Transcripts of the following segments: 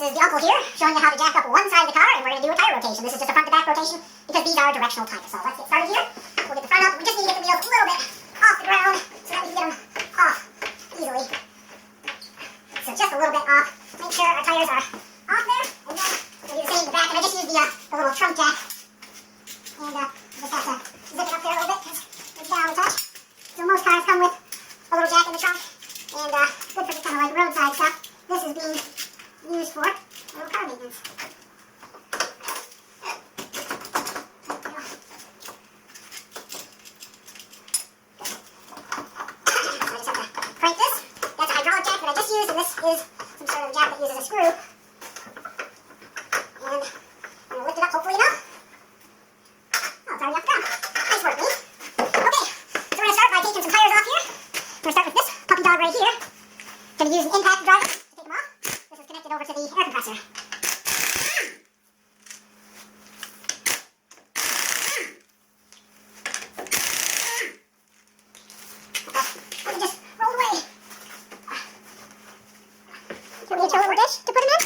is the uncle here showing you how to jack up one side of the car, and we're going to do a tire rotation. This is just a front to back rotation because these are directional tires. So let's get started here. We'll get the front up. We just need to get the wheels a little bit off the ground so that we can get them off easily. So just a little bit off. Make sure our tires are off there, and then we'll do the same in the back. And I just used the little trunk jack, and just have to zip it up there a little bit because it's down a touch. So most cars come with a little jack in the trunk, and good for just kind of like roadside stuff. This is being used for a little car maintenance. So I just have to crank this. That's a hydraulic jack that I just used, and this is some sort of jack that uses a screw. And I'm going to lift it up hopefully now. Oh, it's already off the ground. Nice work, me. Okay, so we're going to start by taking some tires off here. We're going to start with this puppy dog right here. Going to use an impact driver to take them off. This is connected over to the air compressor. Let me just roll away. Can we get a little dish to put them in?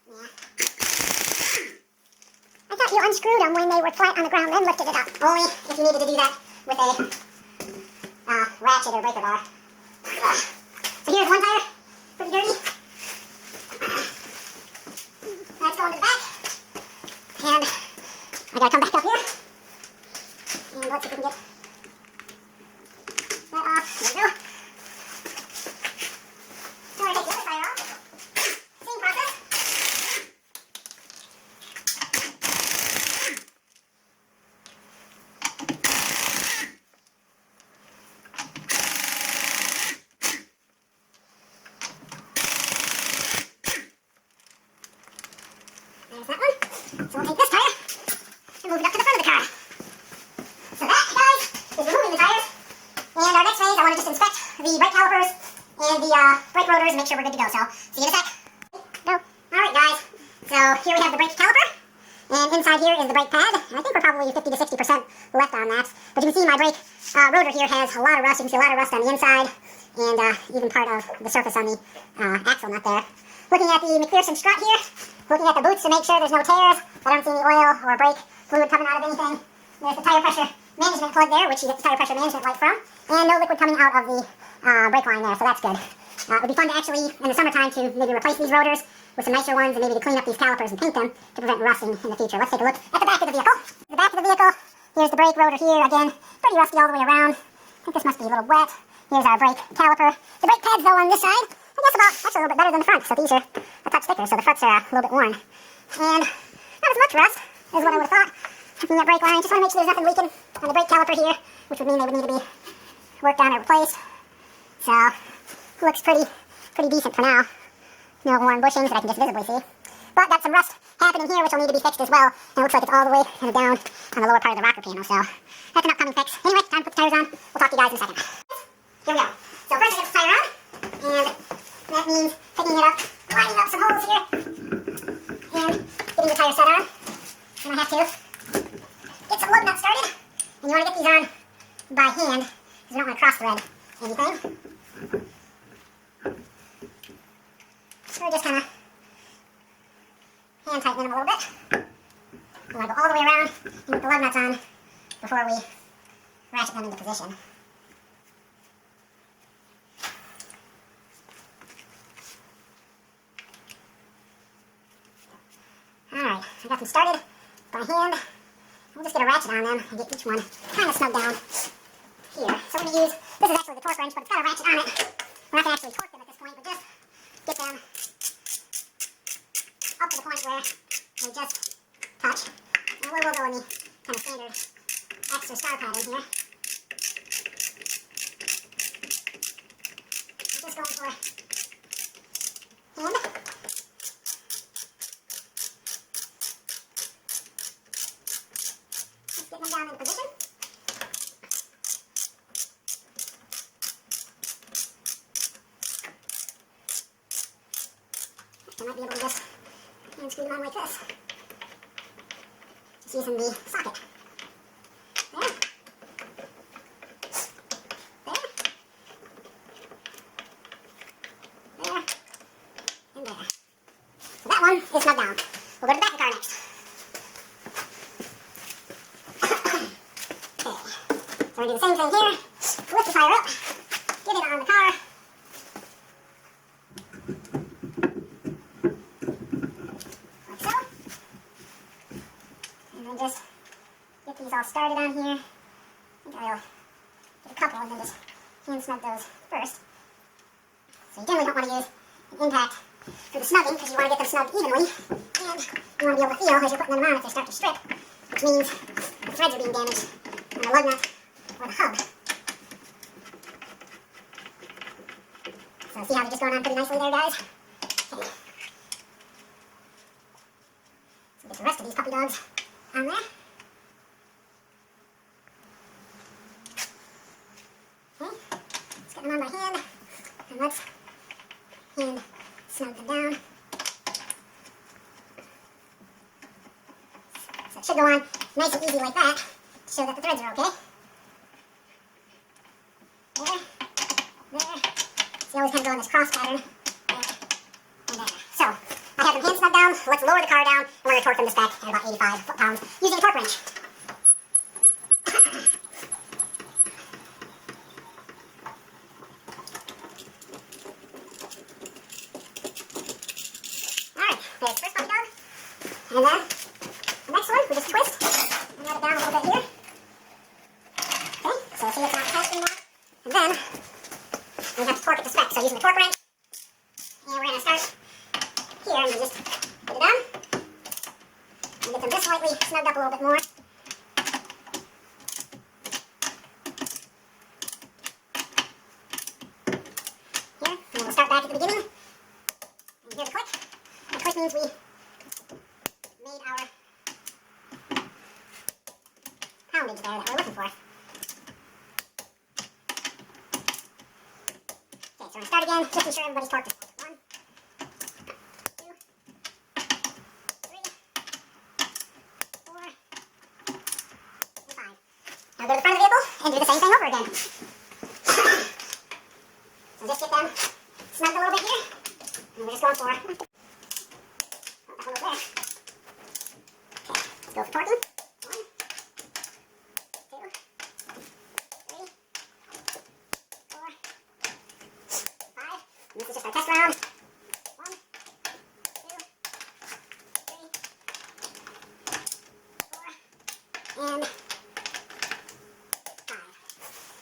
Yeah. I thought you unscrewed them when they were flat on the ground, then lifted it up. Only if you needed to do that with a ratchet or breaker bar. So here's one tire, pretty dirty. That's going to the back. And I gotta come back up here. And let's see if we can get that off. There we go. So we're going to take the other tire off. Same process. There's that one. So we'll take this tire and move it up to the front of the car. So that, guys, is removing the tires. And our next phase, I want to just inspect the brake calipers and the brake rotors and make sure we're good to go. So, see you in a sec. Go. Alright, guys. So, here we have the brake caliper. And inside here is the brake pad. And I think we're probably 50 to 60% left on that. But you can see my brake rotor here has a lot of rust. You can see a lot of rust on the inside. And even part of the surface on the axle nut there. Looking at the McPherson strut here. Looking at the boots to make sure there's no tears. I don't see any oil or brake fluid coming out of anything. There's the tire pressure management plug there, which you get the tire pressure management light from. And no liquid coming out of the brake line there, so that's good. It would be fun to actually, in the summertime, to maybe replace these rotors with some nicer ones and maybe to clean up these calipers and paint them to prevent rusting in the future. Let's take a look at the back of the vehicle. The back of the vehicle, here's the brake rotor here. Again, pretty rusty all the way around. I think this must be a little wet. Here's our brake caliper. The brake pads, though, on this side, I guess about, actually a little bit better than the front. So these are a touch thicker, so the fronts are a little bit worn. And not as much rust as what I would have thought. Looking at brake line, just want to make sure there's nothing leaking on the brake caliper here, which would mean they would need to be worked on or replaced. So, looks pretty decent for now. No worn bushings that I can just visibly see. But got some rust happening here, which will need to be fixed as well. And it looks like it's all the way kind of down on the lower part of the rocker panel. So, that's an upcoming fix. Anyway, time to put the tires on. We'll talk to you guys in a second. Here we go. So first I get the tire on, and that means picking it up, lining up some holes here, and getting the tire set on. And I have to get some lug nuts started, and you want to get these on by hand, because you don't want to cross thread anything. So we're just kind of hand tighten them a little bit. We want to go all the way around and get the lug nuts on before we ratchet them into position. Alright, I got them started by hand. We'll just get a ratchet on them and get each one kind of snug down here. So we're going to use, this is actually the torque wrench, but it's got a ratchet on it. We're not going to actually torque them at this point, but just get them up to the point where they just touch. And we'll go in the kind of standard extra star pattern here. I'm just going for hand. Get them down in position. I might be able to just hand screw them on like this. Just using the socket. There. There. There. And there. is snug down. We'll go to the back of the car next. Okay. So we're going to do the same thing here. Lift the tire up. Get it on the car. Like so. And then just get these all started on here. I think I'll get a couple and then just hand snug those first. So you generally don't want to use an impact for the snugging because you want to get them snugged evenly, and you want to be able to feel as you're putting them on if they start to strip, which means the threads are being damaged on the lug nut or the hub. So see how they're just going on pretty nicely there, guys? Okay. So get the rest of these puppy dogs on there. Okay, let's get them on by hand, and let's hand snug them down. So it should go on nice and easy like that to show that the threads are okay. There, there. So you always kind of go in this cross pattern. There, and there. So I have them hand snug down. Let's lower the car down, and we're going to torque them this back at about 85 foot-pounds using a torque wrench. There's the first puppy dog, and then the next one, we just twist and let it down a little bit here. Okay, so see it's not tight anymore. And then we have to torque it to spec. So using the torque wrench, and we're going to start here and we just get it done. And get them just slightly snugged up a little bit more. Here, and then we'll start back at the beginning. And here's a click. The click means we made our poundage there that we're looking for. Okay, so we're going to start again, just ensure everybody's torqued. 1, 2, 3, 4, and 5. Now go to the front of the vehicle and do the same thing over again. So just get them snugged a little bit here, and we're just going for there. Okay, let's go for torquing. 1, 2, 3, 4, 5. And this is just our test round. 1, 2, 3, 4, and 5.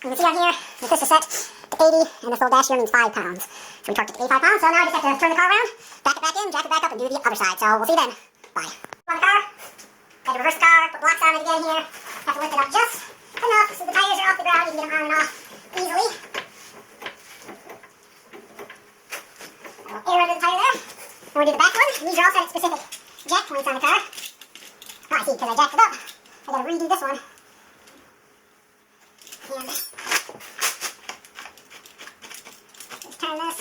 You can see on here that this is set to 80, and this little dash here means 5 pounds. So we torqued it to 85 pounds, so now I just have to turn the car around, back it back in, jack it back up, and do the other side. So we'll see you then. Bye. On the car, had to reverse the car, put blocks on it again here. Have to lift it up just enough so the tires are off the ground. You can get them on and off easily. A little air under the tire there. And we'll do the back one. These are all set at specific jack points on the car. Oh, I see, because I jacked it up. I gotta redo this one. And just turn this.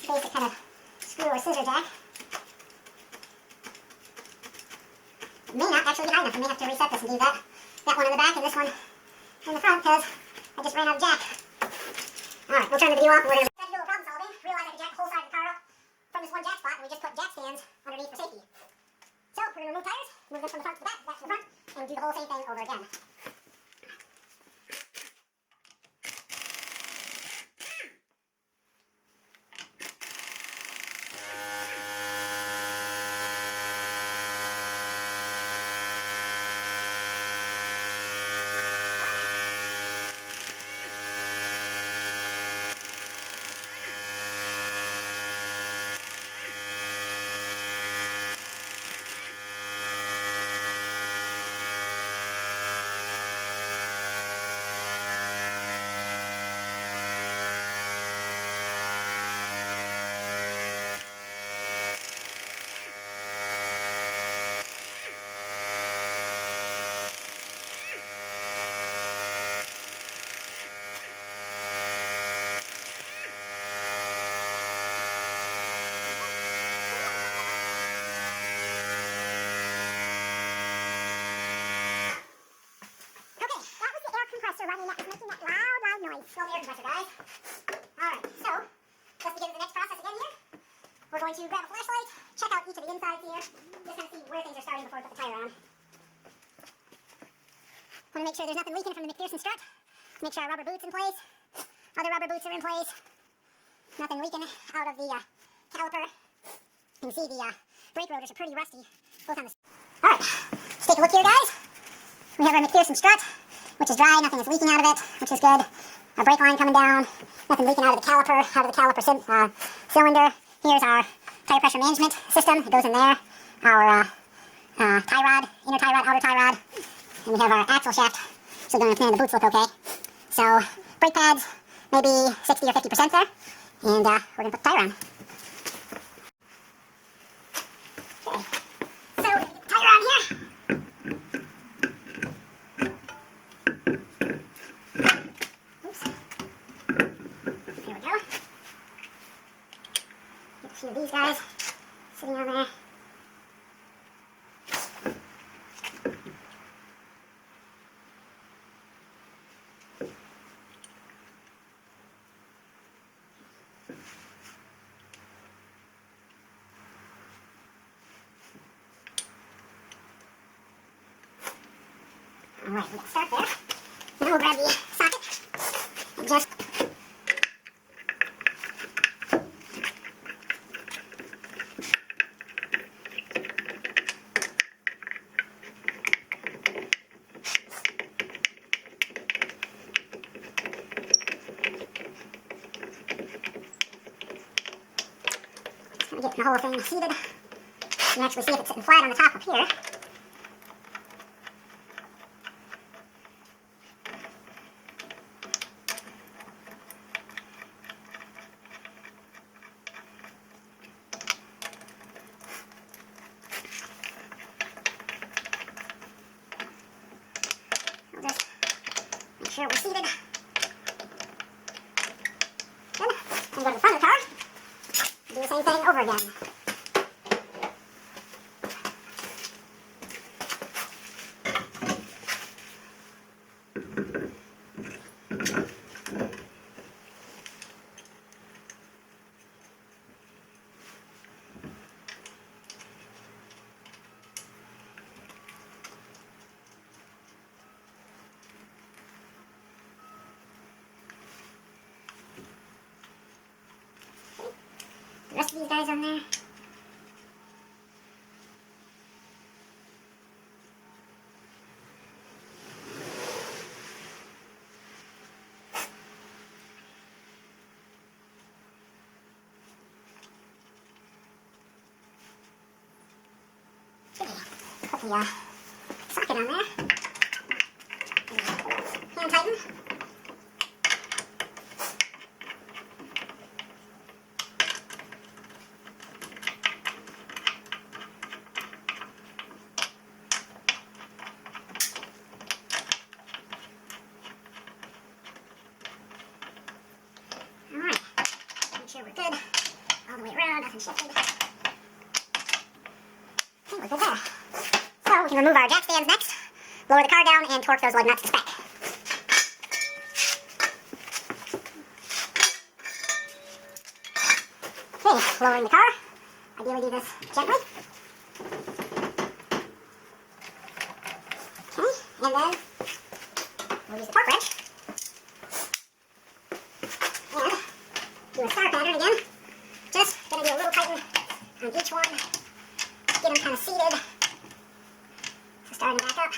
Basic kind of screw or scissor jack. It may not actually be high enough. I may have to reset this and do that one in the back and this one in the front because I just ran out of jack. Alright, we'll turn the video off and we're going to do a little problem solving. Realize I can jack the whole side of the car up from this one jack spot, and we just put jack stands underneath for safety. So we're going to remove tires, move them from the front to the back to the front, and do the whole same thing over again. grab a flashlight, check out each of the insides here, just kind of see where things are starting before we put the tire on. Want to make sure there's nothing leaking from the McPherson strut. Make sure our rubber boots in place. Other rubber boots are in place. Nothing leaking out of the caliper. You can see the brake rotors are pretty rusty, both on the... Alright, let's take a look here, guys. We have our McPherson strut, which is dry, nothing is leaking out of it, which is good. Our brake line coming down, nothing leaking out of the caliper cylinder. Here's our tire pressure management system, it goes in there. Our tie rod, inner tie rod, outer tie rod. And we have our axle shaft, so going to the boots look okay. So, brake pads, maybe 60 or 50% there. And we're going to put the tire on. Okay, so we're going to get the tire on here. Oops. There we go. Get a few of these guys sitting on there. Alright, we'll start there. Now we'll grab the socket and just get the whole thing seated. You can actually see if it's sitting flat on the top up here. We'll just make sure we're seated. Good. And go to the front of the car. Do the same thing over again. The rest of these guys on there. Put the socket on there. Hand tighten. Alright, make sure we're good. All the way around, nothing shifted. Okay, we're good there. So we can remove our jack stands next, lower the car down, and torque those lug nuts to spec. Okay, lowering the car. Ideally do this gently. Okay, and then we'll use the torque wrench. And do a star pattern again. Just going to do a little tighten on each one. Get them kind of seated. So starting back up.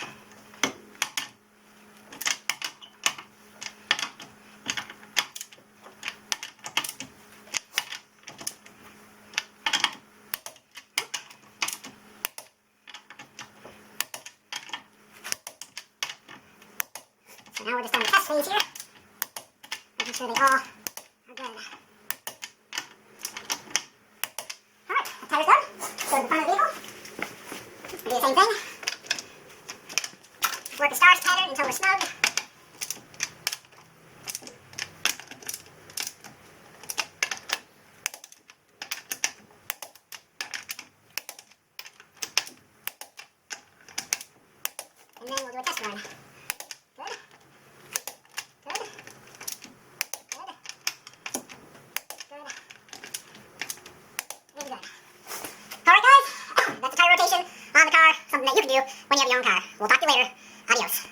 So now we're just on the test phase here. Making sure they all are good. Alright, the tire's done. Go to the front of the vehicle. Do the same thing. Work the stars pattern until we're snug. And then we'll do a test run. Good. Good. Good. Good. Really good. can do when you have your own car. We'll talk to you later. Adios.